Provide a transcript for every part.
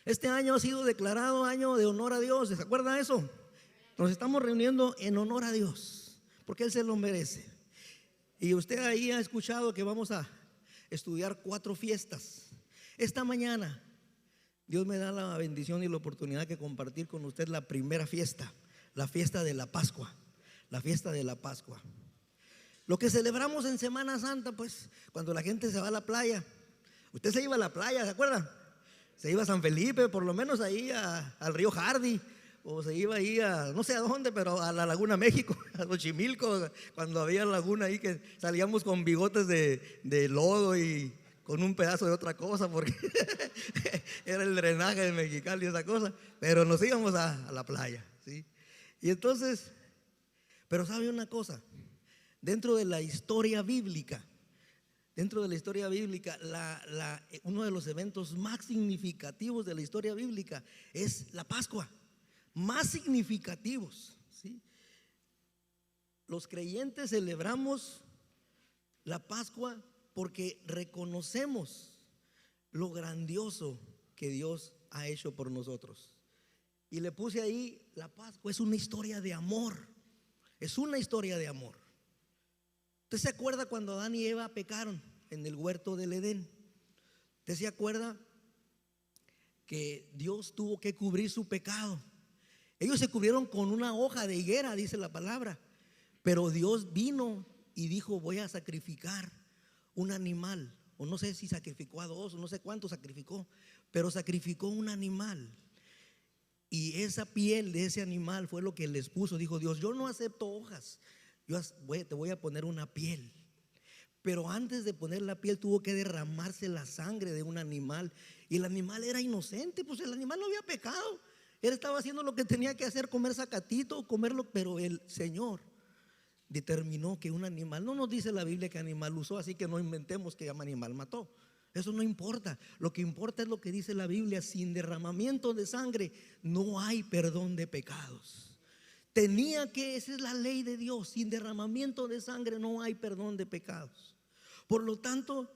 Este año ha sido declarado año de honor a Dios. ¿Se acuerda de eso? Nos estamos reuniendo en honor a Dios, porque Él se lo merece. Y usted ahí ha escuchado que vamos a estudiar 4 fiestas. Esta mañana Dios me da la bendición y la oportunidad de compartir con usted la primera fiesta, la fiesta de la Pascua. La fiesta de la Pascua. Lo que celebramos en Semana Santa, pues, cuando la gente se va a la playa. Usted se iba a la playa, ¿se acuerda? Se iba a San Felipe, por lo menos ahí al río Hardy, o se iba ahí a no sé a dónde, pero a la Laguna México, a Xochimilco, cuando había laguna ahí que salíamos con bigotes de lodo y con un pedazo de otra cosa, porque era el drenaje de Mexicali y esa cosa, pero nos íbamos a la playa, ¿sí? Y entonces, pero ¿sabe una cosa? Dentro de la historia bíblica, uno de los eventos más significativos de la historia bíblica es la Pascua. Más significativos, ¿sí? Los creyentes celebramos la Pascua porque reconocemos lo grandioso que Dios ha hecho por nosotros. Y le puse ahí, la Pascua es una historia de amor. Es una historia de amor. ¿Usted se acuerda cuando Adán y Eva pecaron en el huerto del Edén? ¿Usted se acuerda que Dios tuvo que cubrir su pecado? Ellos se cubrieron con una hoja de higuera, dice la palabra. Pero Dios vino y dijo: voy a sacrificar un animal. O no sé si sacrificó a 2, o no sé cuánto sacrificó, pero sacrificó un animal. Y esa piel de ese animal fue lo que les puso. Dijo Dios: yo no acepto hojas, te voy a poner una piel. Pero antes de poner la piel tuvo que derramarse la sangre de un animal. Y el animal era inocente, pues el animal no había pecado. Él estaba haciendo lo que tenía que hacer, comer zacatito, comerlo. Pero el Señor determinó que un animal, no nos dice la Biblia que animal usó, así que no inventemos que animal mató. Eso no importa. Lo que importa es lo que dice la Biblia: sin derramamiento de sangre no hay perdón de pecados. Esa es la ley de Dios: sin derramamiento de sangre no hay perdón de pecados. Por lo tanto,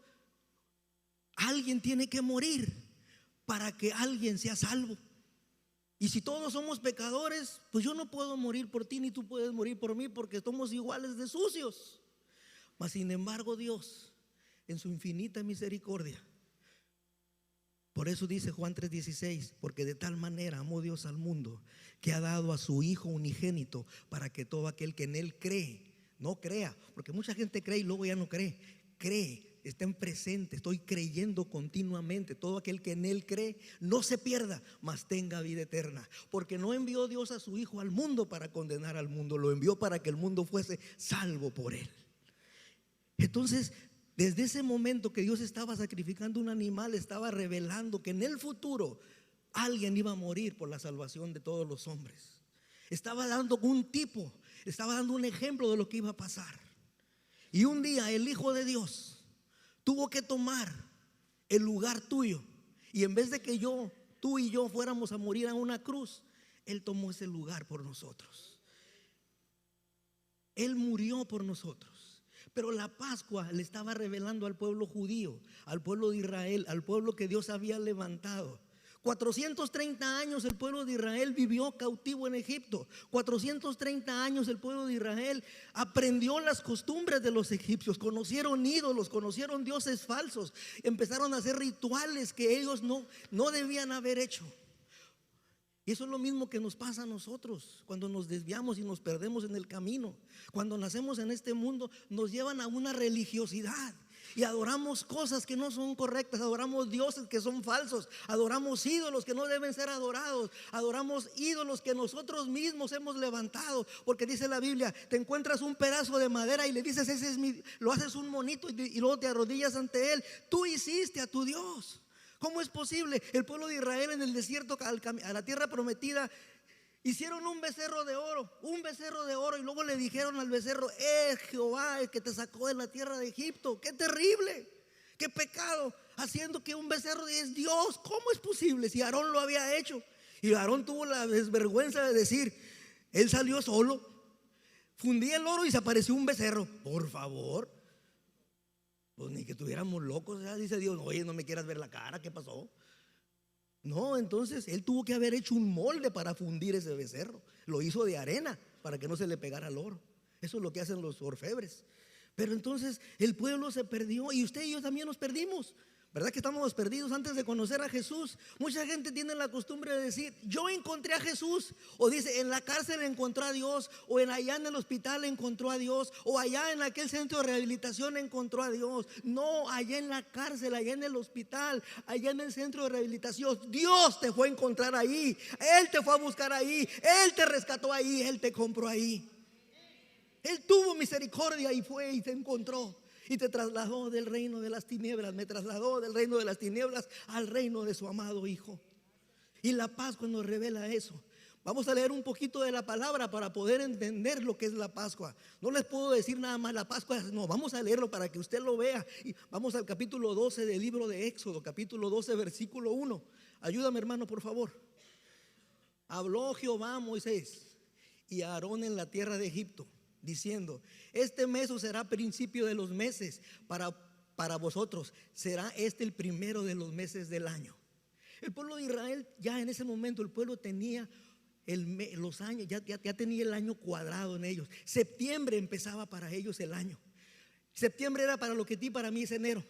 alguien tiene que morir para que alguien sea salvo. Y si todos somos pecadores, pues yo no puedo morir por ti, ni tú puedes morir por mí, porque somos iguales de sucios. Mas sin embargo, Dios, en su infinita misericordia, por eso dice Juan 3:16: porque de tal manera amó Dios al mundo, que ha dado a su Hijo unigénito, para que todo aquel que en Él cree, no crea, porque mucha gente cree y luego ya no cree. Cree, está en presente, estoy creyendo continuamente. Todo aquel que en Él cree no se pierda, mas tenga vida eterna. Porque no envió Dios a su Hijo al mundo para condenar al mundo, lo envió para que el mundo fuese salvo por Él. Entonces, desde ese momento que Dios estaba sacrificando un animal, estaba revelando que en el futuro alguien iba a morir por la salvación de todos los hombres. Estaba dando estaba dando un ejemplo de lo que iba a pasar. Y un día el Hijo de Dios tuvo que tomar el lugar tuyo. Y en vez de que tú y yo fuéramos a morir en una cruz, Él tomó ese lugar por nosotros. Él murió por nosotros. Pero la Pascua le estaba revelando al pueblo judío, al pueblo de Israel, al pueblo que Dios había levantado. 430 años el pueblo de Israel vivió cautivo en Egipto. 430 años el pueblo de Israel aprendió las costumbres de los egipcios. Conocieron ídolos, conocieron dioses falsos. Empezaron a hacer rituales que ellos no debían haber hecho. Y eso es lo mismo que nos pasa a nosotros cuando nos desviamos y nos perdemos en el camino. Cuando nacemos en este mundo, nos llevan a una religiosidad y adoramos cosas que no son correctas. Adoramos dioses que son falsos. Adoramos ídolos que no deben ser adorados. Adoramos ídolos que nosotros mismos hemos levantado. Porque dice la Biblia: te encuentras un pedazo de madera y le dices: ese es lo haces un monito, y luego te arrodillas ante él. Tú hiciste a tu Dios. ¿Cómo es posible? El pueblo de Israel en el desierto a la tierra prometida hicieron un becerro de oro, y luego le dijeron al becerro: es Jehová el que te sacó de la tierra de Egipto. ¡Qué terrible! ¡Qué pecado! Haciendo que un becerro es Dios. ¿Cómo es posible si Aarón lo había hecho? Y Aarón tuvo la desvergüenza de decir: él salió solo, fundía el oro y se apareció un becerro. Por favor. Pues ni que estuviéramos locos, ¿ya? Dice Dios: oye, no me quieras ver la cara, ¿qué pasó? No, entonces él tuvo que haber hecho un molde para fundir ese becerro. Lo hizo de arena para que no se le pegara al oro. Eso es lo que hacen los orfebres. Pero entonces el pueblo se perdió y usted y yo también nos perdimos. ¿Verdad que estamos perdidos antes de conocer a Jesús? Mucha gente tiene la costumbre de decir: yo encontré a Jesús. O dice: en la cárcel encontró a Dios. O allá en el hospital encontró a Dios. O allá en aquel centro de rehabilitación encontró a Dios. No, allá en la cárcel, allá en el hospital, allá en el centro de rehabilitación, Dios te fue a encontrar ahí. Él te fue a buscar ahí. Él te rescató ahí. Él te compró ahí. Él tuvo misericordia y fue y te encontró. Y te trasladó del reino de las tinieblas. Me trasladó del reino de las tinieblas al reino de su amado Hijo. Y la Pascua nos revela eso. Vamos a leer un poquito de la palabra para poder entender lo que es la Pascua. No les puedo decir nada más la Pascua. No, vamos a leerlo para que usted lo vea. Y vamos al capítulo 12 del libro de Éxodo. Capítulo 12, versículo 1. Ayúdame, hermano, por favor. Habló Jehová a Moisés y a Aarón en la tierra de Egipto, diciendo: este mes os será principio de los meses para vosotros. Será este el primero de los meses del año. El pueblo de Israel, ya en ese momento, el pueblo tenía los años, ya tenía el año cuadrado en ellos. Septiembre empezaba para ellos el año. Septiembre era para lo que para mí es enero.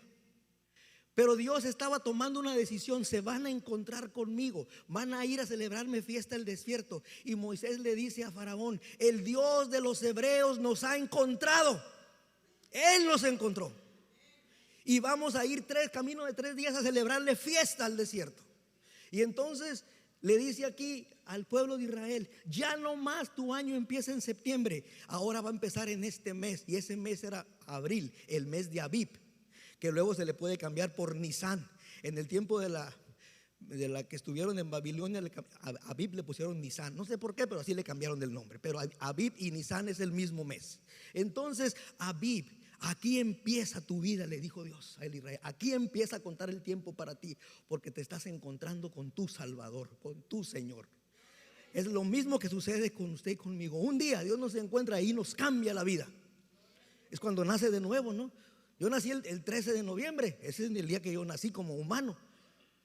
Pero Dios estaba tomando una decisión: se van a encontrar conmigo, van a ir a celebrarme fiesta al desierto. Y Moisés le dice a Faraón: el Dios de los hebreos nos ha encontrado. Él nos encontró. Y vamos a ir camino de 3 días a celebrarle fiesta al desierto. Y entonces le dice aquí al pueblo de Israel: ya no más tu año empieza en septiembre, ahora va a empezar en este mes. Y ese mes era abril, el mes de Abib, que luego se le puede cambiar por Nisán. En el tiempo de la que estuvieron en Babilonia, a Abib le pusieron Nisán. No sé por qué, pero así le cambiaron el nombre. Pero Abib y Nisán es el mismo mes. Entonces, Abib, aquí empieza tu vida, le dijo Dios a Israel. Aquí empieza a contar el tiempo para ti, porque te estás encontrando con tu Salvador, con tu Señor. Es lo mismo que sucede con usted y conmigo. Un día Dios nos encuentra y nos cambia la vida. Es cuando nace de nuevo, ¿no? Yo nací el 13 de noviembre. Ese es el día que yo nací como humano.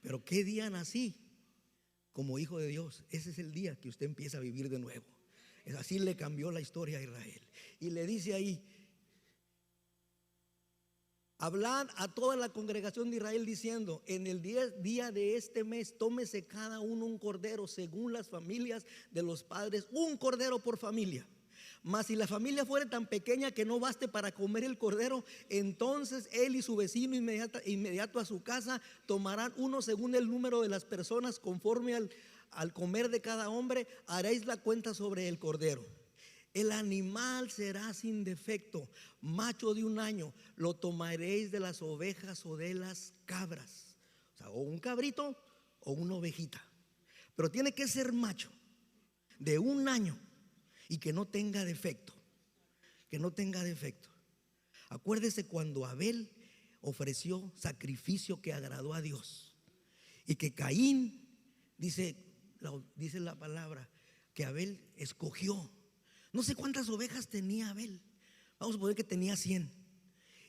Pero ¿qué día nací? Como hijo de Dios. Ese es el día que usted empieza a vivir de nuevo. Es así, le cambió la historia a Israel. Y le dice ahí: hablad a toda la congregación de Israel diciendo: en el día de este mes tómese cada uno un cordero según las familias de los padres, un cordero por familia. Mas si la familia fuere tan pequeña que no baste para comer el cordero, entonces él y su vecino inmediato a su casa tomarán uno según el número de las personas, conforme al comer de cada hombre, haréis la cuenta sobre el cordero. El animal será sin defecto, macho de 1 año. Lo tomaréis de las ovejas o de las cabras. O sea, o un cabrito o una ovejita. Pero tiene que ser macho, de 1 año, y que no tenga defecto. Que no tenga defecto. Acuérdese cuando Abel ofreció sacrificio que agradó a Dios, y que Caín, dice la palabra, que Abel escogió. No sé cuántas ovejas tenía Abel. Vamos a poner que tenía 100.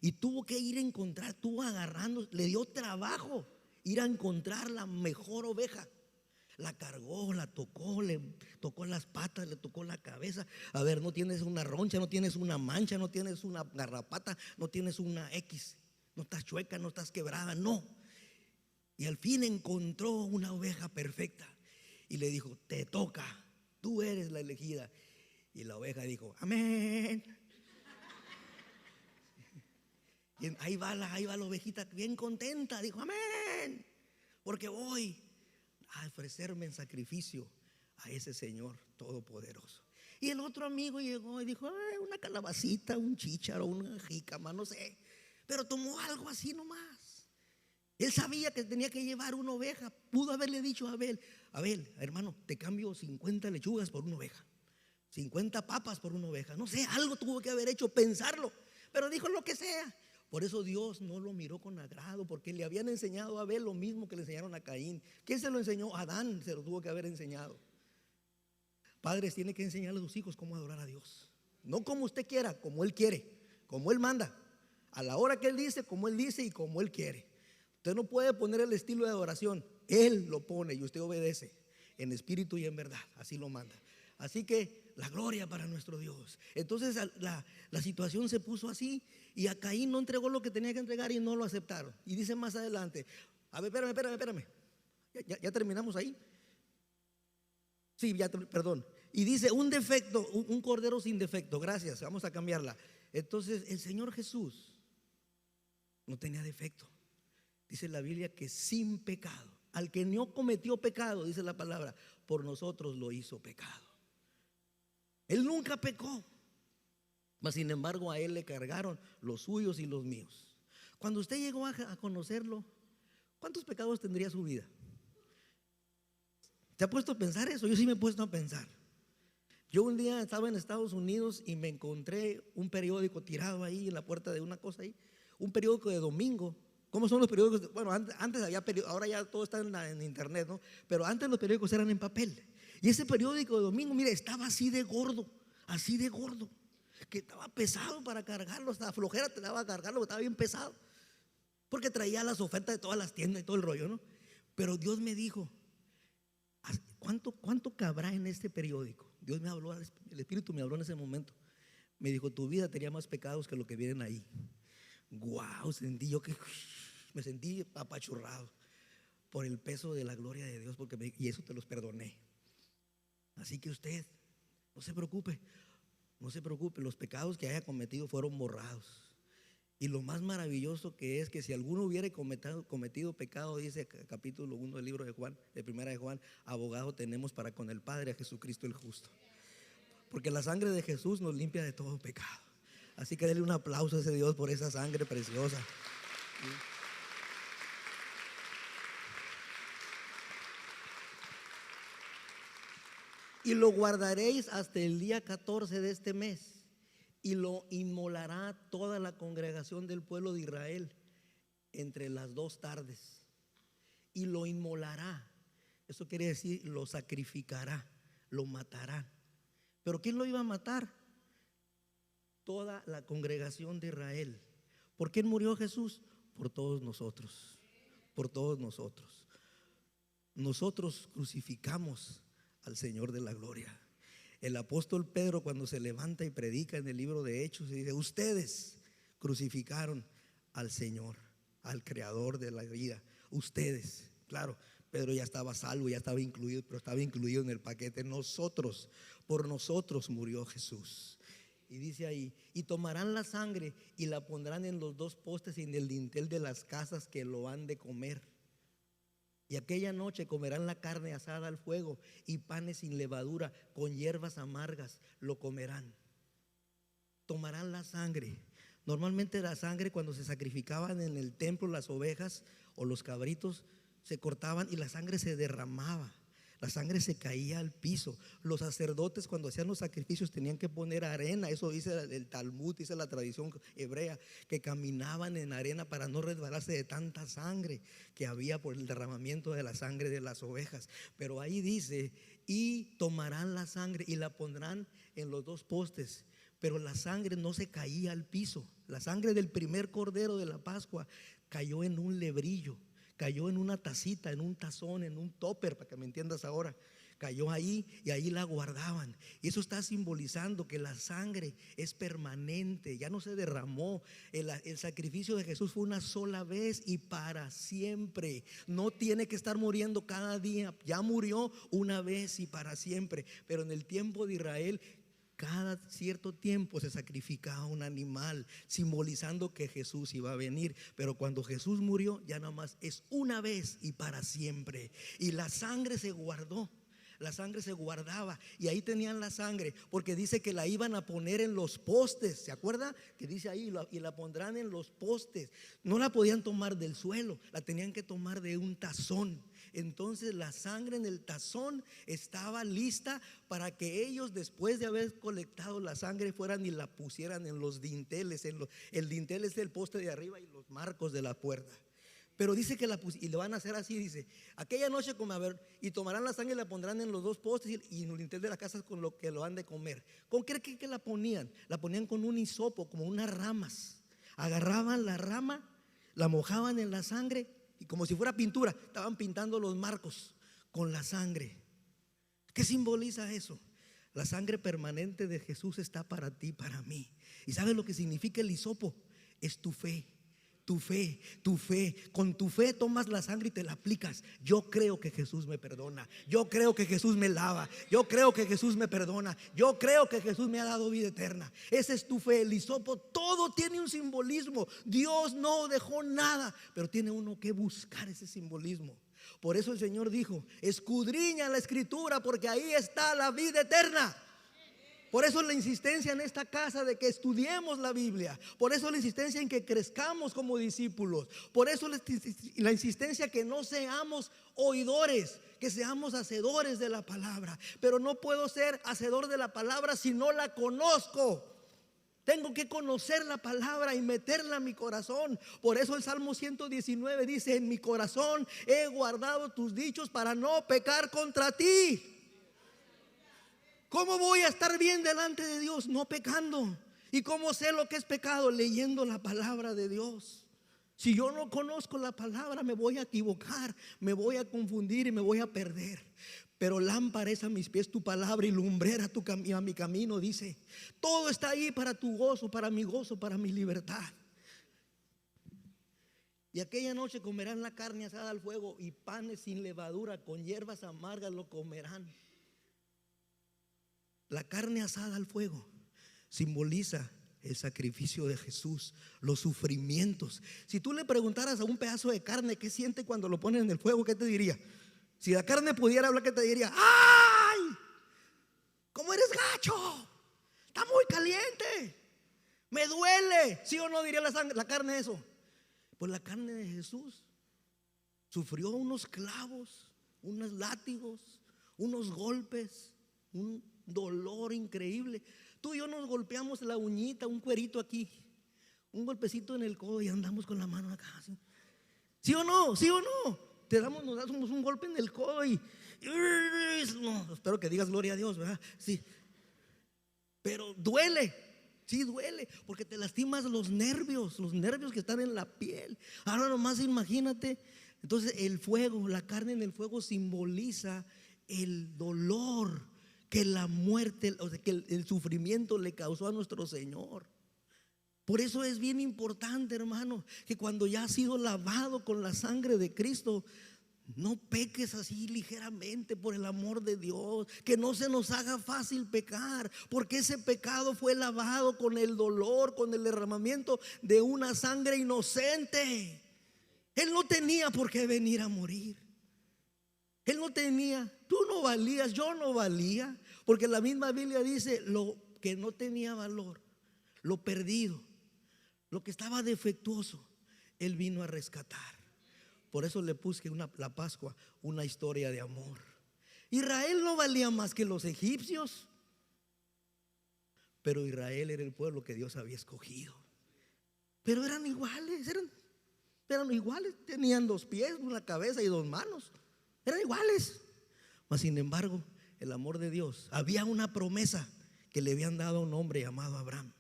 Y tuvo que ir a encontrar, estuvo agarrando, le dio trabajo ir a encontrar la mejor oveja. La cargó, la tocó, le tocó las patas, le tocó la cabeza. A ver, no tienes una roncha, no tienes una mancha, no tienes una garrapata, no tienes una X, no estás chueca, no estás quebrada, no. Y al fin encontró una oveja perfecta y le dijo: te toca, tú eres la elegida. Y la oveja dijo: amén. Y ahí va la ovejita bien contenta, dijo: amén, porque voy a ofrecerme en sacrificio a ese Señor todopoderoso. Y el otro amigo llegó y dijo: una calabacita, un chícharo, una jícama, no sé, pero tomó algo así nomás. Él sabía que tenía que llevar una oveja. Pudo haberle dicho a Abel: Abel, hermano, te cambio 50 lechugas por una oveja, 50 papas por una oveja. No sé, algo tuvo que haber hecho, pensarlo. Pero dijo: lo que sea. Por eso Dios no lo miró con agrado, porque le habían enseñado a Abel lo mismo que le enseñaron a Caín. ¿Quién se lo enseñó? Adán se lo tuvo que haber enseñado. Padres, tienen que enseñarle a sus hijos cómo adorar a Dios. No como usted quiera, como Él quiere, como Él manda, a la hora que Él dice, como Él dice y como Él quiere. Usted no puede poner el estilo de adoración, Él lo pone y usted obedece en espíritu y en verdad, así lo manda. Así que la gloria para nuestro Dios. Entonces la situación se puso así y a Caín no entregó lo que tenía que entregar y no lo aceptaron. Y dice más adelante, a ver, espérame. Ya terminamos ahí. Sí, perdón. Y dice un defecto, un cordero sin defecto. Gracias, vamos a cambiarla. Entonces el Señor Jesús no tenía defecto. Dice la Biblia que sin pecado, al que no cometió pecado, dice la palabra, por nosotros lo hizo pecado. Él nunca pecó, mas sin embargo a Él le cargaron los suyos y los míos. Cuando usted llegó a conocerlo, ¿cuántos pecados tendría su vida? ¿Se ha puesto a pensar eso? Yo sí me he puesto a pensar. Yo un día estaba en Estados Unidos y me encontré un periódico tirado ahí en la puerta de una cosa ahí, un periódico de domingo. ¿Cómo son los periódicos? Bueno, antes había periódicos, ahora ya todo está en internet, ¿no? Pero antes los periódicos eran en papel. Y ese periódico de domingo, mire, estaba así de gordo, que estaba pesado para cargarlo, hasta flojera te daba a cargarlo, estaba bien pesado, porque traía las ofertas de todas las tiendas y todo el rollo, ¿no? Pero Dios me dijo, ¿cuánto cabrá en este periódico? Dios me habló, el Espíritu me habló en ese momento. Me dijo, tu vida tenía más pecados que lo que vienen ahí. Wow, sentí yo que me sentí apachurrado por el peso de la gloria de Dios, y eso te los perdoné. Así que usted no se preocupe, los pecados que haya cometido fueron borrados. Y lo más maravilloso que es que si alguno hubiera cometido pecado, dice capítulo 1 del libro de Juan, de primera de Juan, abogado tenemos para con el Padre, a Jesucristo el justo. Porque la sangre de Jesús nos limpia de todo pecado. Así que denle un aplauso a ese Dios por esa sangre preciosa. Y lo guardaréis hasta el día 14 de este mes, y lo inmolará toda la congregación del pueblo de Israel entre las 2 tardes. Y lo inmolará, eso quiere decir lo sacrificará, lo matará. ¿Pero quién lo iba a matar? Toda la congregación de Israel. ¿Por quién murió Jesús? Por todos nosotros. Por todos nosotros. Nosotros crucificamos al Señor de la gloria. El apóstol Pedro, cuando se levanta y predica en el libro de Hechos, dice: ustedes crucificaron al Señor, al creador de la vida. Ustedes, claro, Pedro ya estaba salvo, ya estaba incluido, pero estaba incluido en el paquete. Nosotros, por nosotros murió Jesús. Y dice ahí: y tomarán la sangre y la pondrán en los 2 postes y en el dintel de las casas que lo han de comer. Y aquella noche comerán la carne asada al fuego y panes sin levadura, con hierbas amargas lo comerán. Tomarán la sangre. Normalmente la sangre, cuando se sacrificaban en el templo las ovejas o los cabritos, se cortaban y la sangre se derramaba. La sangre se caía al piso. Los sacerdotes, cuando hacían los sacrificios, tenían que poner arena. Eso dice el Talmud, dice la tradición hebrea, que caminaban en arena para no resbalarse de tanta sangre que había por el derramamiento de la sangre de las ovejas. Pero ahí dice: y tomarán la sangre y la pondrán en los 2 postes. Pero la sangre no se caía al piso. La sangre del primer cordero de la Pascua cayó en un lebrillo, cayó en una tacita, en un tazón, en un topper, para que me entiendas ahora. Cayó ahí y ahí la guardaban. Y eso está simbolizando que la sangre es permanente, ya no se derramó. El sacrificio de Jesús fue una sola vez y para siempre. No tiene que estar muriendo cada día, ya murió una vez y para siempre. Pero en el tiempo de Israel, cada cierto tiempo se sacrificaba un animal, simbolizando que Jesús iba a venir. Pero cuando Jesús murió, ya nada más es una vez y para siempre. Y la sangre se guardó. La sangre se guardaba y ahí tenían la sangre, porque dice que la iban a poner en los postes. ¿Se acuerda? Que dice ahí: y la pondrán en los postes. No la podían tomar del suelo, la tenían que tomar de un tazón. Entonces la sangre en el tazón estaba lista para que ellos, después de haber colectado la sangre, fueran y la pusieran en los dinteles. El dintel es el poste de arriba y los marcos de la puerta. Pero dice que y lo van a hacer así, dice: aquella noche y tomarán la sangre y la pondrán en los 2 postes y en el dintel de las casas con lo que lo han de comer. ¿Con qué creen que la ponían? La ponían con un hisopo, como unas ramas. Agarraban la rama, la mojaban en la sangre y como si fuera pintura, estaban pintando los marcos con la sangre. ¿Qué simboliza eso? La sangre permanente de Jesús está para ti, para mí. ¿Y sabes lo que significa el hisopo? Es tu fe. Tu fe, tu fe. Con tu fe tomas la sangre y te la aplicas. Yo creo que Jesús me perdona. Yo creo que Jesús me lava. Yo creo que Jesús me perdona. Yo creo que Jesús me ha dado vida eterna. Esa es tu fe. El hisopo, todo tiene un simbolismo. Dios no dejó nada, pero tiene uno que buscar ese simbolismo. Por eso el Señor dijo: escudriña la Escritura, porque ahí está la vida eterna. Por eso la insistencia en esta casa de que estudiemos la Biblia. Por eso la insistencia en que crezcamos como discípulos. Por eso la insistencia que no seamos oidores, que seamos hacedores de la palabra. Pero no puedo ser hacedor de la palabra si no la conozco. Tengo que conocer la palabra y meterla en mi corazón. Por eso el Salmo 119 dice: en mi corazón he guardado tus dichos para no pecar contra ti. ¿Cómo voy a estar bien delante de Dios? No pecando. ¿Y cómo sé lo que es pecado? Leyendo la palabra de Dios. Si yo no conozco la palabra, me voy a equivocar, me voy a confundir y me voy a perder. Pero lámpara es a mis pies tu palabra y lumbrera a mi camino, dice. Todo está ahí para tu gozo, para mi libertad. Y aquella noche comerán la carne asada al fuego y panes sin levadura, con hierbas amargas lo comerán. La carne asada al fuego simboliza el sacrificio de Jesús, los sufrimientos. Si tú le preguntaras a un pedazo de carne qué siente cuando lo ponen en el fuego, ¿qué te diría? Si la carne pudiera hablar, ¿qué te diría? ¡Ay! ¿Cómo eres gacho? Está muy caliente. Me duele. ¿Sí o no diría la carne eso? Pues la carne de Jesús sufrió unos clavos, unos látigos, unos golpes, un dolor increíble. Tú y yo nos golpeamos la uñita, un cuerito aquí, un golpecito en el codo y andamos con la mano acá, ¿sí? ¿Sí o no? ¿Sí o no? Nos damos un golpe en el codo y no, espero que digas gloria a Dios, ¿verdad? Sí. Pero duele. Sí, duele, porque te lastimas los nervios que están en la piel. Ahora nomás imagínate. Entonces el fuego, la carne en el fuego simboliza el dolor que la muerte, o sea, que el sufrimiento le causó a nuestro Señor. Por eso es bien importante, hermano, que cuando ya has sido lavado con la sangre de Cristo, no peques así ligeramente, por el amor de Dios. Que no se nos haga fácil pecar, porque ese pecado fue lavado con el dolor, con el derramamiento de una sangre inocente. Él no tenía por qué venir a morir. Él no tenía, tú no valías, yo no valía. Porque la misma Biblia dice: lo que no tenía valor, lo perdido, lo que estaba defectuoso, Él vino a rescatar. Por eso le puse la Pascua una historia de amor. Israel no valía más que los egipcios, pero Israel era el pueblo que Dios había escogido. Pero eran iguales, eran iguales, tenían 2 pies, una cabeza y 2 manos. Eran iguales. Mas sin embargo, el amor de Dios, había una promesa que le habían dado a un hombre llamado Abraham: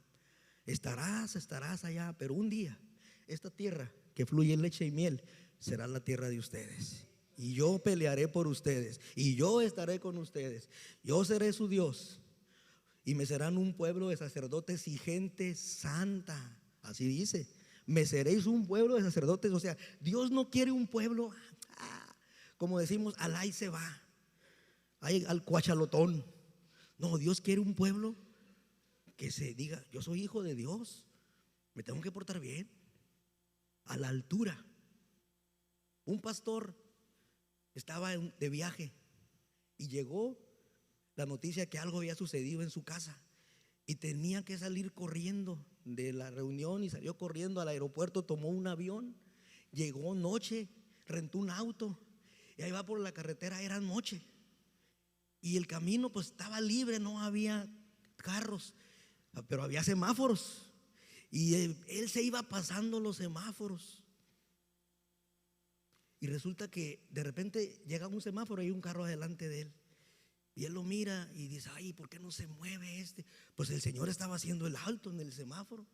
estarás allá, pero un día esta tierra que fluye leche y miel será la tierra de ustedes, y yo pelearé por ustedes, y yo estaré con ustedes. Yo seré su Dios, y me serán un pueblo de sacerdotes y gente santa. Así dice: me seréis un pueblo de sacerdotes. O sea, Dios no quiere un pueblo, como decimos, al ahí se va, ahí al cuachalotón. No, Dios quiere un pueblo que se diga: yo soy hijo de Dios, me tengo que portar bien, a la altura. Un pastor estaba de viaje y llegó la noticia que algo había sucedido en su casa y tenía que salir corriendo de la reunión, y salió corriendo al aeropuerto, tomó un avión, llegó noche, rentó un auto y ahí va por la carretera. Era noche y el camino pues estaba libre, no había carros, pero había semáforos, y él se iba pasando los semáforos. Y resulta que de repente llega un semáforo y hay un carro adelante de él. Y él lo mira y dice: ay, ¿por qué no se mueve este? Pues el Señor estaba haciendo el alto en el semáforo.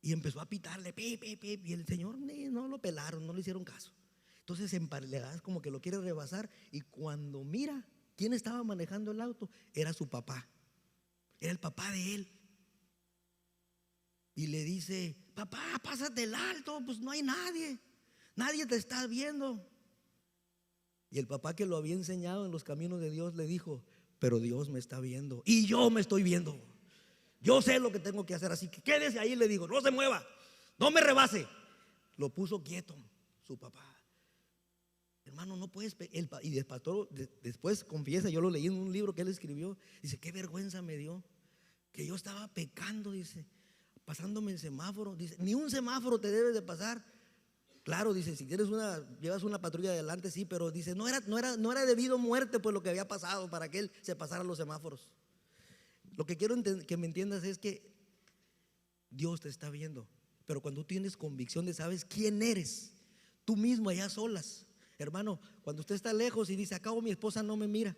Y empezó a pitarle, pip, pip, pip, y el señor no lo pelaron, no le hicieron caso. Entonces es como que lo quiere rebasar, y cuando mira quién estaba manejando el auto, era su papá, era el papá de él. Y le dice: papá, pásate el alto, pues no hay nadie, nadie te está viendo. Y el papá, que lo había enseñado en los caminos de Dios, le dijo: pero Dios me está viendo y yo me estoy viendo. Yo sé lo que tengo que hacer, así que quédese ahí. Le digo: no se mueva, no me rebase. Lo puso quieto su papá. Hermano, no puedes. Y el pastor después confiesa, yo lo leí en un libro que él escribió. Dice: qué vergüenza me dio que yo estaba pecando, dice, pasándome el semáforo. Dice: ni un semáforo te debes de pasar. Claro, dice, si llevas una patrulla adelante, sí, pero dice, no era debido a muerte pues lo que había pasado para que él se pasara los semáforos. Lo que quiero que me entiendas es que Dios te está viendo, pero cuando tú tienes convicción de sabes quién eres, tú mismo allá solas. Hermano, cuando usted está lejos y dice: acabo mi esposa no me mira,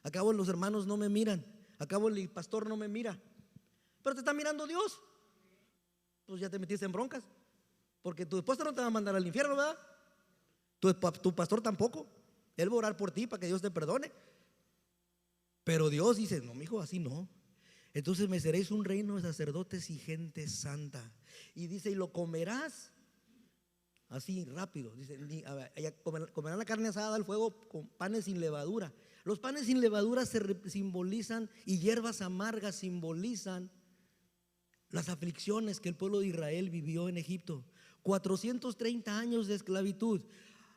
acabo los hermanos no me miran, acabo el pastor no me mira, pero te está mirando Dios, pues ya te metiste en broncas. Porque tu esposa no te va a mandar al infierno, ¿verdad? Tu pastor tampoco. Él va a orar por ti para que Dios te perdone. Pero Dios dice: no, mijo, así no. Entonces me seréis un reino de sacerdotes y gente santa. Y dice: y lo comerás así rápido. Dice: comerán la carne asada al fuego con panes sin levadura. Los panes sin levadura simbolizan, y hierbas amargas simbolizan las aflicciones que el pueblo de Israel vivió en Egipto. 430 años de esclavitud.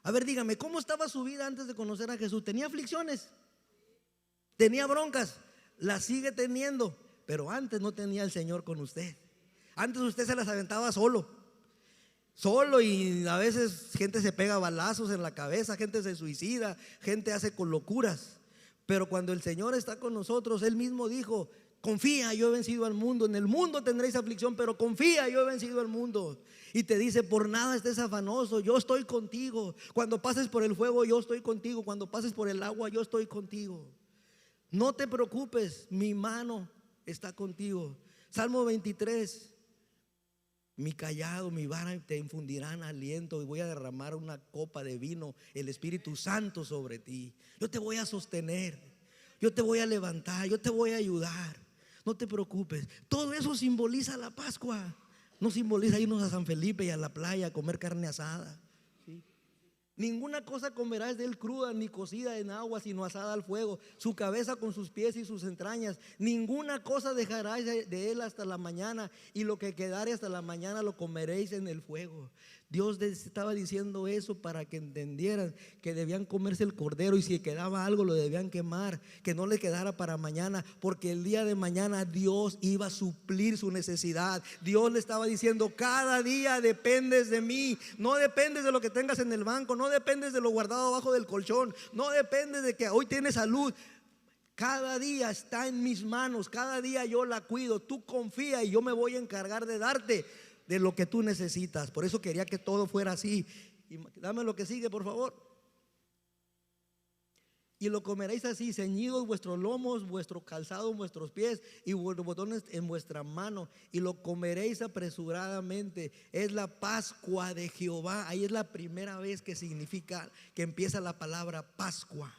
A ver, dígame, ¿cómo estaba su vida antes de conocer a Jesús? ¿Tenía aflicciones? ¿Tenía broncas? Las sigue teniendo, pero antes no tenía el Señor con usted. Antes usted se las aventaba solo, y a veces gente se pega balazos en la cabeza, gente se suicida, gente hace con locuras. Pero cuando el Señor está con nosotros, Él mismo dijo: confía, yo he vencido al mundo. En el mundo tendréis aflicción, pero confía, yo he vencido al mundo. Y te dice: por nada estés afanoso, yo estoy contigo. Cuando pases por el fuego, yo estoy contigo. Cuando pases por el agua, yo estoy contigo. No te preocupes, mi mano está contigo. Salmo 23: mi callado, mi vara te infundirán aliento, y voy a derramar una copa de vino, el Espíritu Santo, sobre ti. Yo te voy a sostener, yo te voy a levantar, yo te voy a ayudar. No te preocupes. Todo eso simboliza la Pascua. No simboliza irnos a San Felipe y a la playa a comer carne asada, ¿sí? Ninguna cosa comerás de él cruda, ni cocida en agua, sino asada al fuego. Su cabeza con sus pies y sus entrañas. Ninguna cosa dejarás de él hasta la mañana, y lo que quedare hasta la mañana lo comeréis en el fuego. Dios estaba diciendo eso para que entendieran que debían comerse el cordero, y si quedaba algo lo debían quemar, que no le quedara para mañana, porque el día de mañana Dios iba a suplir su necesidad. Dios le estaba diciendo: cada día dependes de mí. No dependes de lo que tengas en el banco, no dependes de lo guardado abajo del colchón, no dependes de que hoy tienes salud. Cada día está en mis manos, cada día yo la cuido. Tú confía y yo me voy a encargar de darte de lo que tú necesitas. Por eso quería que todo fuera así. Y dame lo que sigue, por favor. Y lo comeréis así, ceñidos vuestros lomos, vuestro calzado en vuestros pies, y vuestros botones en vuestra mano, y lo comeréis apresuradamente. Es la Pascua de Jehová. Ahí es la primera vez que significa, que empieza la palabra Pascua.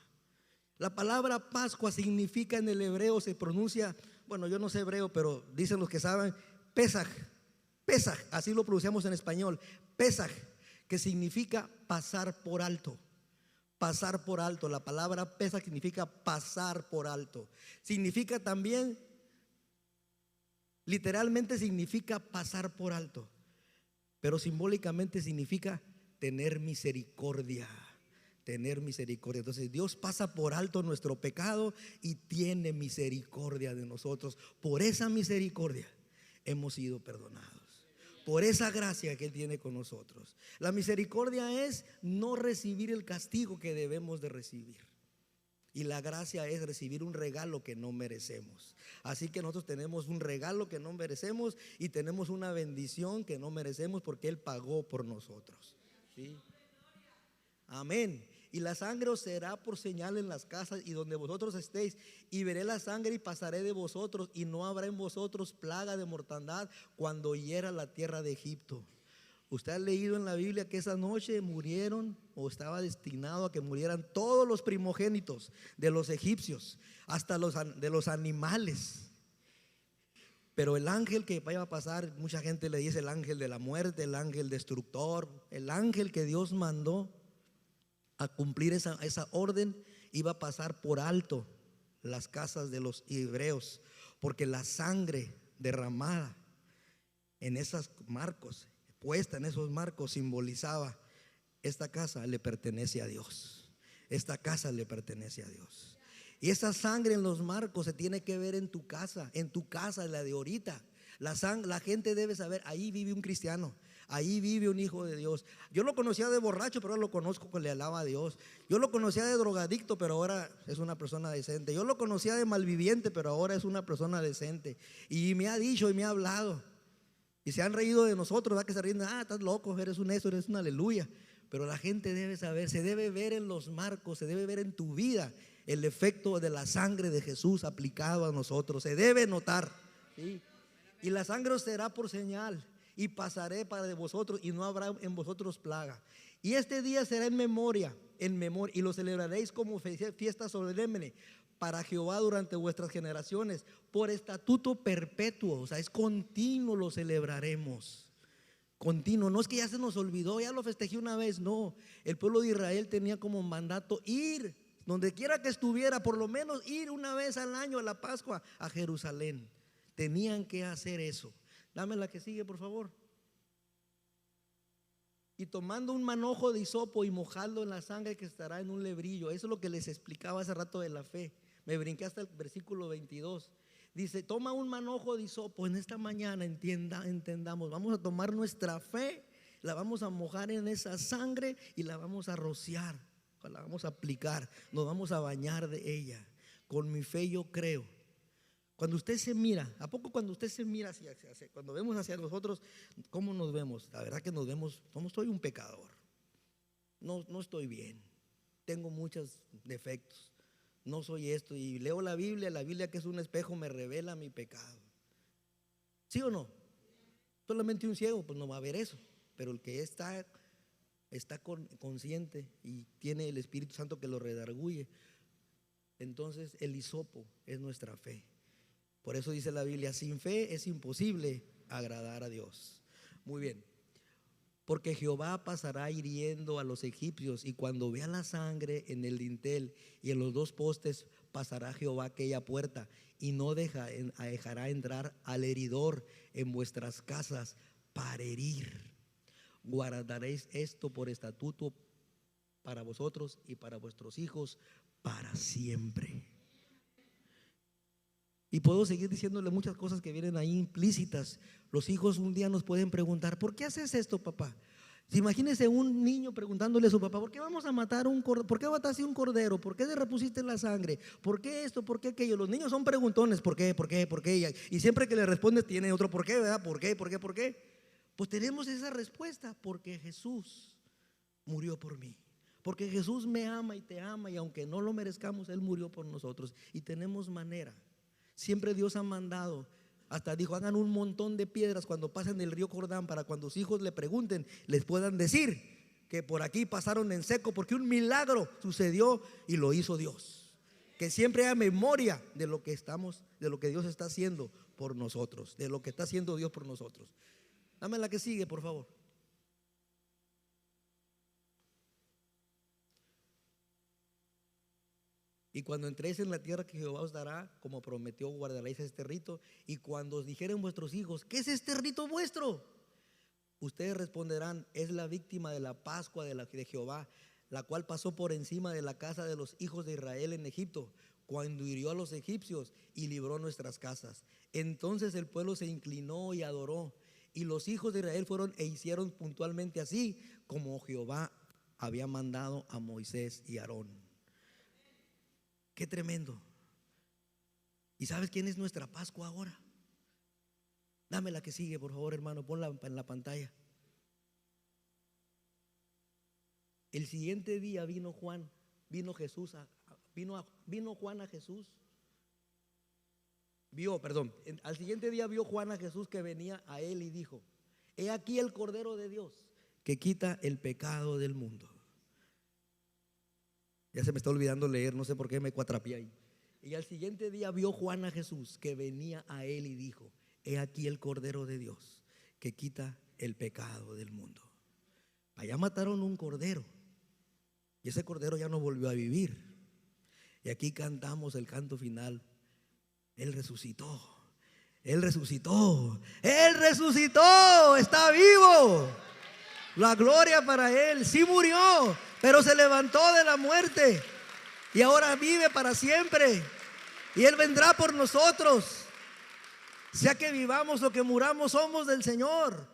La palabra Pascua significa, en el hebreo se pronuncia, bueno, yo no sé hebreo, pero dicen los que saben, Pesaj. Pesaj, así lo pronunciamos en español. Pesaj, que significa pasar por alto. Pasar por alto. La palabra Pesaj significa pasar por alto. Significa también, literalmente significa pasar por alto, pero simbólicamente significa tener misericordia. Tener misericordia. Entonces Dios pasa por alto nuestro pecado y tiene misericordia de nosotros. Por esa misericordia hemos sido perdonados, por esa gracia que Él tiene con nosotros. La misericordia es no recibir el castigo que debemos de recibir, y la gracia es recibir un regalo que no merecemos. Así que nosotros tenemos un regalo que no merecemos, y tenemos una bendición que no merecemos, porque Él pagó por nosotros, ¿sí? Amén. y la sangre os será por señal en las casas y donde vosotros estéis, y veré la sangre y pasaré de vosotros, y no habrá en vosotros plaga de mortandad cuando hiera la tierra de Egipto. Usted ha leído en la Biblia que esa noche murieron, o estaba destinado a que murieran todos los primogénitos de los egipcios, hasta de los animales. Pero el ángel que vaya a pasar, mucha gente le dice el ángel de la muerte, el ángel destructor, el ángel que Dios mandó a cumplir esa orden, iba a pasar por alto las casas de los hebreos, porque la sangre derramada en esos marcos, puesta en esos marcos, simbolizaba: esta casa le pertenece a Dios, esta casa le pertenece a Dios. Y esa sangre en los marcos se tiene que ver en tu casa, la de ahorita. La gente debe saber: ahí vive un cristiano, ahí vive un hijo de Dios. Yo lo conocía de borracho, pero ahora lo conozco que le alaba a Dios. Yo lo conocía de drogadicto, pero ahora es una persona decente. Yo lo conocía de malviviente, pero ahora es una persona decente. Y me ha dicho y me ha hablado. Y se han reído de nosotros, ¿verdad? Que se ríen: estás loco, eres un eso, eres un aleluya. Pero la gente debe saber, se debe ver en los marcos, se debe ver en tu vida el efecto de la sangre de Jesús aplicado a nosotros. Se debe notar, ¿sí? Y la sangre os será por señal, y pasaré para de vosotros, y no habrá en vosotros plaga. Y este día será en memoria, y lo celebraréis como fiesta solemne para Jehová durante vuestras generaciones, por estatuto perpetuo. O sea, es continuo, lo celebraremos. Continuo, no es que ya se nos olvidó, ya lo festejé una vez. No, el pueblo de Israel tenía como mandato ir, donde quiera que estuviera, por lo menos ir una vez al año a la Pascua a Jerusalén. Tenían que hacer eso. Dame la que sigue, por favor. Y tomando un manojo de hisopo y mojando en la sangre que estará en un lebrillo. Eso es lo que les explicaba hace rato de la fe. Me brinqué hasta el versículo 22. Dice: toma un manojo de hisopo. En esta mañana entendamos, vamos a tomar nuestra fe, la vamos a mojar en esa sangre y la vamos a rociar, la vamos a aplicar, nos vamos a bañar de ella. Con mi fe yo creo. Cuando usted se mira, ¿a poco cuando usted se mira cuando vemos hacia nosotros, cómo nos vemos? La verdad que nos vemos, soy un pecador, no estoy bien, tengo muchos defectos, no soy esto. Y leo la Biblia que es un espejo, me revela mi pecado. ¿Sí o no? Solamente un ciego pues no va a ver eso, pero el que está consciente y tiene el Espíritu Santo que lo redarguye, entonces el hisopo es nuestra fe. Por eso dice la Biblia: sin fe es imposible agradar a Dios. Muy bien. Porque Jehová pasará hiriendo a los egipcios, y cuando vea la sangre en el dintel y en los dos postes, pasará Jehová aquella puerta, y no dejará entrar al heridor en vuestras casas para herir. Guardaréis esto por estatuto para vosotros y para vuestros hijos para siempre. Y puedo seguir diciéndole muchas cosas que vienen ahí implícitas. Los hijos un día nos pueden preguntar: ¿por qué haces esto, papá? Imagínese un niño preguntándole a su papá: ¿por qué vamos a matar un cordero? ¿Por qué mataste un cordero? ¿Por qué le repusiste la sangre? ¿Por qué esto? ¿Por qué aquello? Los niños son preguntones: ¿por qué? ¿Por qué? ¿Por qué? Y siempre que le responde tiene otro por qué, ¿verdad? ¿Por qué? ¿Por qué? ¿Por qué? Pues tenemos esa respuesta: porque Jesús murió por mí. Porque Jesús me ama y te ama, y aunque no lo merezcamos, Él murió por nosotros. Y tenemos manera. Siempre Dios ha mandado, hasta dijo: hagan un montón de piedras cuando pasen el río Jordán, para cuando sus hijos le pregunten, les puedan decir que por aquí pasaron en seco, porque un milagro sucedió y lo hizo Dios. Que siempre haya memoria de lo que Dios está haciendo por nosotros, de lo que está haciendo Dios por nosotros. Dame la que sigue, por favor. Y cuando entréis en la tierra que Jehová os dará, como prometió, guardaréis este rito. Y cuando os dijeren vuestros hijos: ¿qué es este rito vuestro? Ustedes responderán: es la víctima de la Pascua de Jehová, la cual pasó por encima de la casa de los hijos de Israel en Egipto, cuando hirió a los egipcios y libró nuestras casas. Entonces el pueblo se inclinó y adoró, y los hijos de Israel fueron e hicieron puntualmente así como Jehová había mandado a Moisés y Aarón. Qué tremendo. ¿Y sabes quién es nuestra Pascua ahora? Dame la que sigue, por favor, hermano, ponla en la pantalla. El siguiente día vino Juan, vino Jesús, vino Juan a Jesús. Al siguiente día vio Juan a Jesús que venía a él y dijo: he aquí el Cordero de Dios que quita el pecado del mundo. Ya se me está olvidando leer, no sé por qué me cuatrapié ahí. Y al siguiente día vio Juan a Jesús que venía a él y dijo: he aquí el Cordero de Dios que quita el pecado del mundo. Allá mataron un cordero y ese cordero ya no volvió a vivir. Y aquí cantamos el canto final: Él resucitó, Él resucitó, Él resucitó, está vivo. La gloria para Él. Sí murió, pero se levantó de la muerte y ahora vive para siempre. Y Él vendrá por nosotros. Sea que vivamos o que muramos, somos del Señor.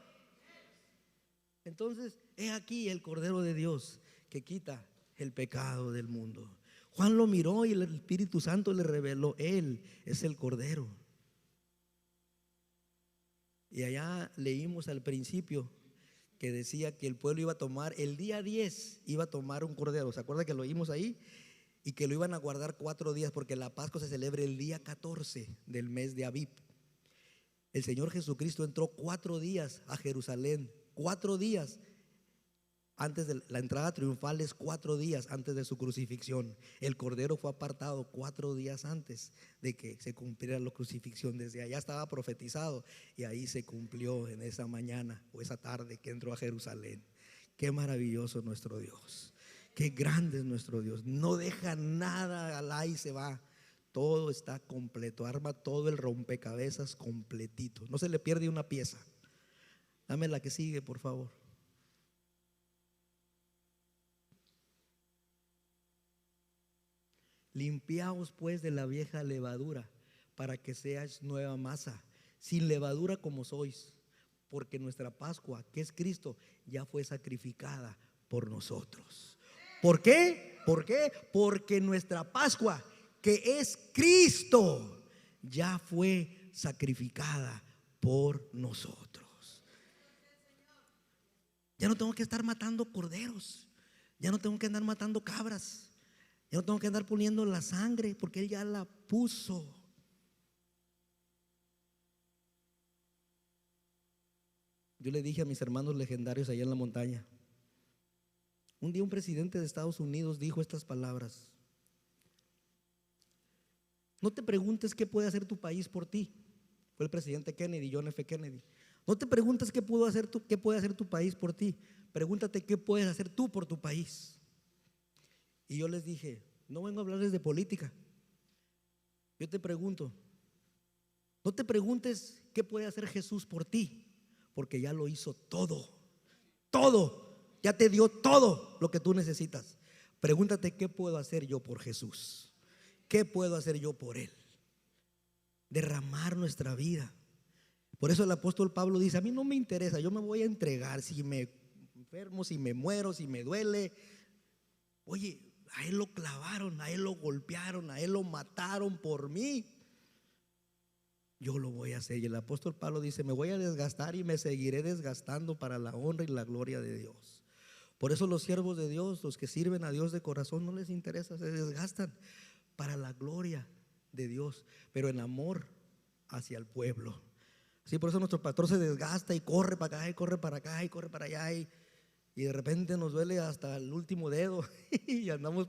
Entonces, he aquí el Cordero de Dios que quita el pecado del mundo. Juan lo miró y el Espíritu Santo le reveló: Él es el Cordero. Y allá leímos al principio que decía que el pueblo iba a tomar, el día 10 iba a tomar un cordero. ¿Se acuerda que lo oímos ahí? Y que lo iban a guardar 4 días porque la Pascua se celebra el día 14 del mes de Abib. El Señor Jesucristo entró 4 días a Jerusalén, 4 días antes de la entrada triunfal, es 4 días antes de su crucifixión. El cordero fue apartado 4 días antes de que se cumpliera la crucifixión. Desde allá estaba profetizado y ahí se cumplió en esa mañana o esa tarde que entró a Jerusalén. Qué maravilloso nuestro Dios, qué grande es nuestro Dios. No deja nada al aire y se va. Todo está completo, arma todo el rompecabezas completito, no se le pierde una pieza. Dame la que sigue, por favor. Limpiaos pues de la vieja levadura, para que seáis nueva masa, sin levadura como sois, porque nuestra Pascua, que es Cristo, ya fue sacrificada por nosotros. ¿Por qué? ¿Por qué? Porque nuestra Pascua, que es Cristo, ya fue sacrificada por nosotros. Ya no tengo que estar matando corderos, ya no tengo que andar matando cabras, ya no tengo que andar poniendo la sangre, porque Él ya la puso. Yo le dije a mis hermanos legendarios allá en la montaña, un día un presidente de Estados Unidos dijo estas palabras: no te preguntes qué puede hacer tu país por ti. Fue el presidente Kennedy, John F. Kennedy. No te preguntes qué puede hacer tu país por ti. Pregúntate qué puedes hacer tú por tu país. Y yo les dije: no vengo a hablarles de política. Yo te pregunto, no te preguntes qué puede hacer Jesús por ti, porque ya lo hizo todo. Todo, ya te dio todo lo que tú necesitas. Pregúntate qué puedo hacer yo por Jesús. ¿Qué puedo hacer yo por Él? Derramar nuestra vida. Por eso el apóstol Pablo dice: a mí no me interesa, yo me voy a entregar. Si me enfermo, si me muero, si me duele. Oye, a Él lo clavaron, a Él lo golpearon, a Él lo mataron por mí. Yo lo voy a hacer. Y el apóstol Pablo dice: me voy a desgastar y me seguiré desgastando para la honra y la gloria de Dios. Por eso los siervos de Dios, los que sirven a Dios de corazón, no les interesa, se desgastan para la gloria de Dios, pero en amor hacia el pueblo. Sí, por eso nuestro pastor se desgasta y corre para acá y corre para acá y corre para allá, y de repente nos duele hasta el último dedo y andamos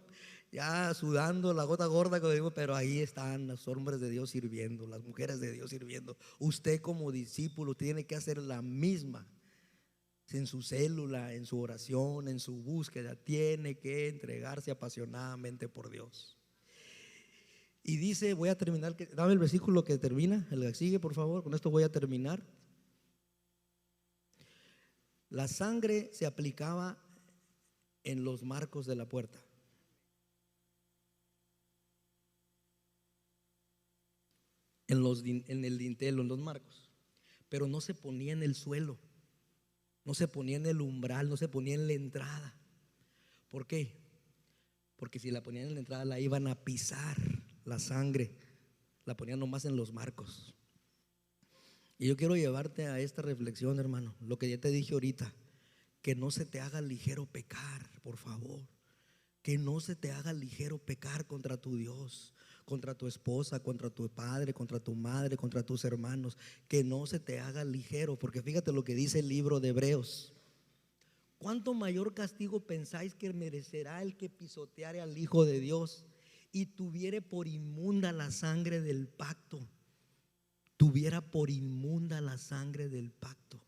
ya sudando la gota gorda, como digo, pero ahí están los hombres de Dios sirviendo, las mujeres de Dios sirviendo. Usted como discípulo tiene que hacer la misma. En su célula, en su oración, en su búsqueda, tiene que entregarse apasionadamente por Dios. Y dice, voy a terminar, dame el versículo que termina, el que sigue, por favor, con esto voy a terminar. La sangre se aplicaba en los marcos de la puerta. En el dintel, en los marcos, pero no se ponía en el suelo, no se ponía en el umbral, no se ponía en la entrada. ¿Por qué? Porque si la ponían en la entrada la iban a pisar, la sangre la ponían nomás en los marcos. Y yo quiero llevarte a esta reflexión, hermano, lo que ya te dije ahorita. que no se te haga ligero pecar, por favor. Que no se te haga ligero pecar contra tu Dios, contra tu esposa, contra tu padre, contra tu madre, contra tus hermanos. Que no se te haga ligero, porque fíjate lo que dice el libro de Hebreos. ¿Cuánto mayor castigo pensáis que merecerá el que pisoteare al Hijo de Dios y tuviere por inmunda la sangre del pacto? Tuviera por inmunda la sangre del pacto.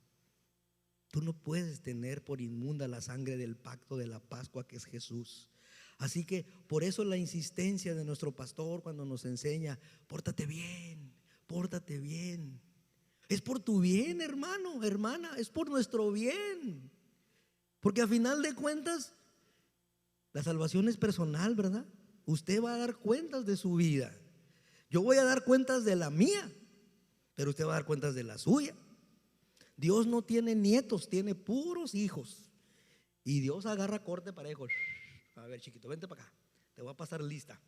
Tú no puedes tener por inmunda la sangre del pacto de la Pascua, que es Jesús. Así que por eso la insistencia de nuestro pastor cuando nos enseña: pórtate bien, pórtate bien. Es por tu bien, hermano, hermana, es por nuestro bien. Porque a final de cuentas, la salvación es personal, ¿verdad? Usted va a dar cuentas de su vida. Yo voy a dar cuentas de la mía, pero usted va a dar cuentas de la suya. Dios no tiene nietos, tiene puros hijos. Y Dios agarra corte parejo. A ver, chiquito, vente para acá, te voy a pasar lista.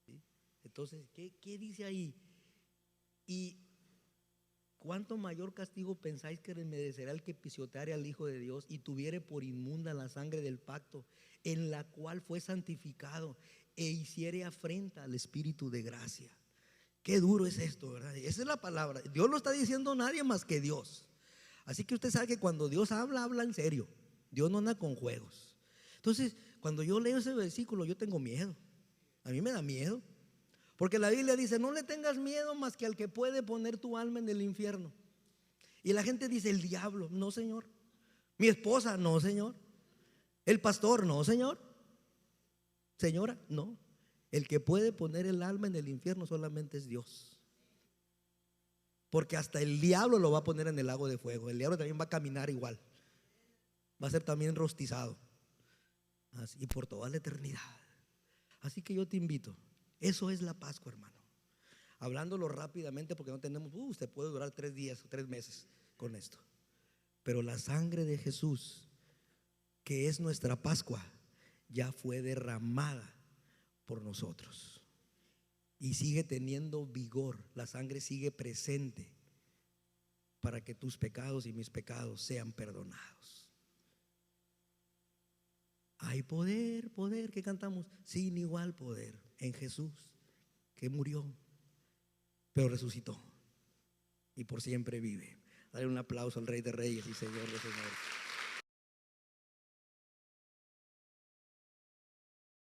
¿Sí? Entonces, ¿qué dice ahí? Y ¿cuánto mayor castigo pensáis que merecerá el que pisoteare al Hijo de Dios y tuviere por inmunda la sangre del pacto, en la cual fue santificado, e hiciere afrenta al Espíritu de gracia? Qué duro es esto, ¿verdad? Esa es la palabra. Dios no está diciendo nadie más que Dios. Así que usted sabe que cuando Dios habla, habla en serio. Dios no anda con juegos. Entonces, cuando yo leo ese versículo, yo tengo miedo. A mí me da miedo. Porque la Biblia dice: no le tengas miedo más que al que puede poner tu alma en el infierno. Y la gente dice: el diablo. No, señor. Mi esposa. No, señor. El pastor. No, señor. Señora. No. El que puede poner el alma en el infierno solamente es Dios. Porque hasta el diablo lo va a poner en el lago de fuego. El diablo también va a caminar igual. Va a ser también rostizado. Así, y por toda la eternidad. Así que yo te invito. Eso es la Pascua, hermano. Hablándolo rápidamente, porque no tenemos, usted puede durar 3 días o 3 meses con esto. Pero la sangre de Jesús, que es nuestra Pascua, ya fue derramada por nosotros. Y sigue teniendo vigor. La sangre sigue presente para que tus pecados y mis pecados sean perdonados. Hay poder, poder, que cantamos, sin igual poder en Jesús, que murió, pero resucitó y por siempre vive. Dale un aplauso al Rey de Reyes y Señor de Señores.